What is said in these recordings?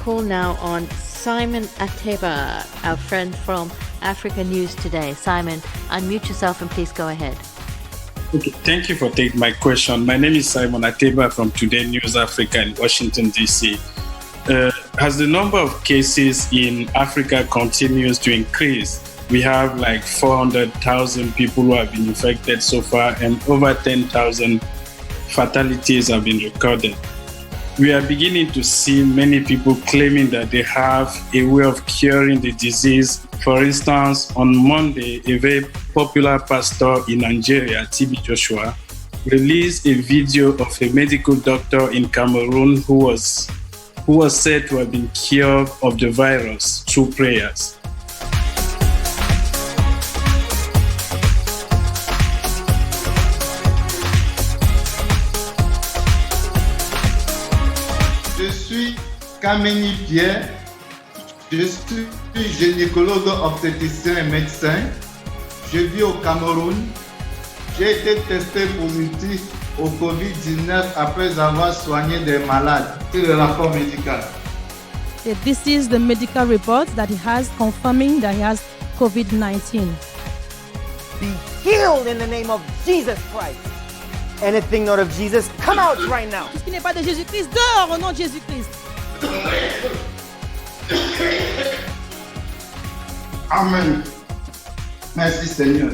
call now on Simon Ateba, our friend from Africa News Today. Simon, unmute yourself and please go ahead. Okay, thank you for taking my question. My name is Simon Ateba from Today News Africa in Washington, D.C. As the number of cases in Africa continues to increase, we have like 400,000 people who have been infected so far, and over 10,000 fatalities have been recorded. We are beginning to see many people claiming that they have a way of curing the disease. For instance, on Monday, a very popular pastor in Nigeria, TB Joshua, released a video of a medical doctor in Cameroon who was said to have been cured of the virus through prayers. Je suis Kameni Pierre, je suis gynécologue, obstétricien et médecin. Je vis au Cameroun. J'ai été testé positif au COVID-19 après avoir soigné des malades. C'est le rapport médical. This is the medical report that he has confirming that he has COVID-19. Be healed in the name of Jesus Christ. Anything not of Jesus, come out right now. Tout ce qui n'est pas de Jésus-Christ, dehors au nom de Jésus-Christ. Amen. Merci Seigneur.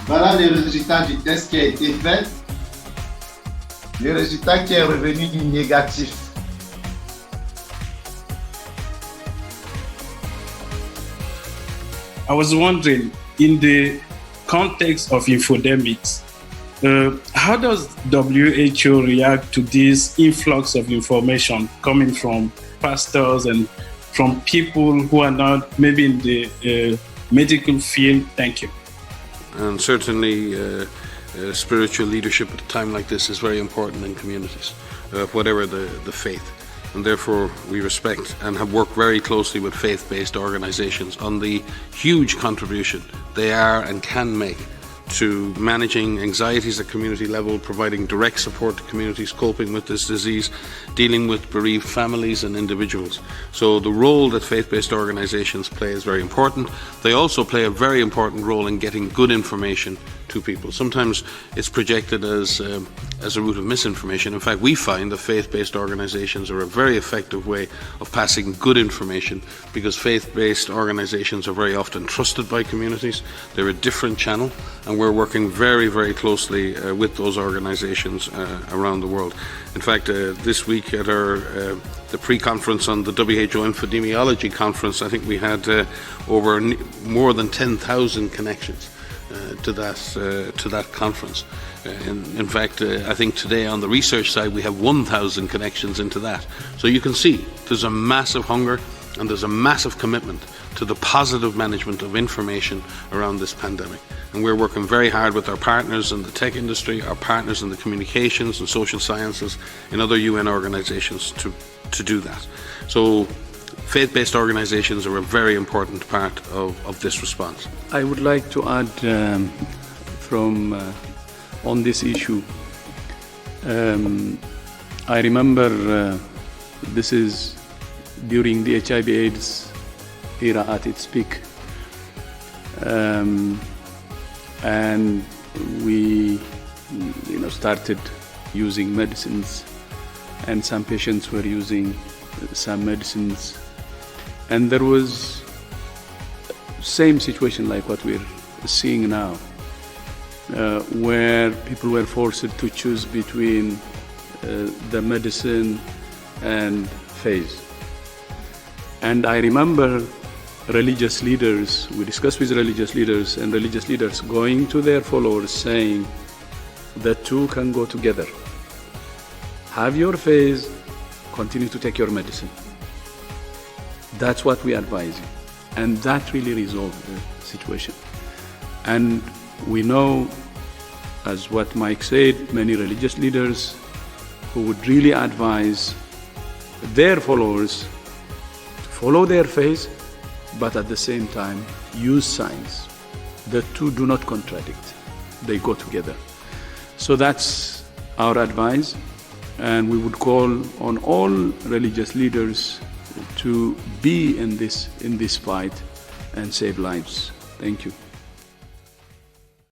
Voilà le résultat du test qui a été fait. Le résultat qui est revenu négatif. I was wondering, in the context of infodemics, how does WHO react to this influx of information coming from pastors and from people who are not maybe in the medical field? Thank you. And certainly spiritual leadership at a time like this is very important in communities, whatever the faith. And therefore we respect and have worked very closely with faith-based organizations on the huge contribution they are and can make to managing anxieties at community level, providing direct support to communities coping with this disease, dealing with bereaved families and individuals. So the role that faith-based organizations play is very important. They also play a very important role in getting good information to people. Sometimes it's projected as a route of misinformation. In fact, we find that faith-based organizations are a very effective way of passing good information, because faith-based organizations are very often trusted by communities. They're a different channel, and we're working very, very closely with those organizations around the world. In fact, this week at the pre-conference on the WHO Infodemiology Conference, I think we had over more than 10,000 connections to that conference. In fact, I think today on the research side we have 1,000 connections into that. So you can see there's a massive hunger and there's a massive commitment to the positive management of information around this pandemic. And we're working very hard with our partners in the tech industry, our partners in the communications and social sciences, and other UN organizations to do that. So faith-based organizations are a very important part of this response. I would like to add on this issue. I remember this is during the HIV/AIDS era at its peak, and we started using medicines, and some patients were using some medicines, and there was same situation like what we're seeing now, where people were forced to choose between the medicine and faith. And I remember religious leaders, we discussed with religious leaders, and religious leaders going to their followers saying the two can go together. Have your faith, continue to take your medicine. That's what we advise you. And that really resolved the situation. And we know, as what Mike said, many religious leaders who would really advise their followers to follow their faith, but at the same time use science. The two do not contradict, they go together. So that's our advice. And we would call on all religious leaders to be in this fight and save lives. Thank you.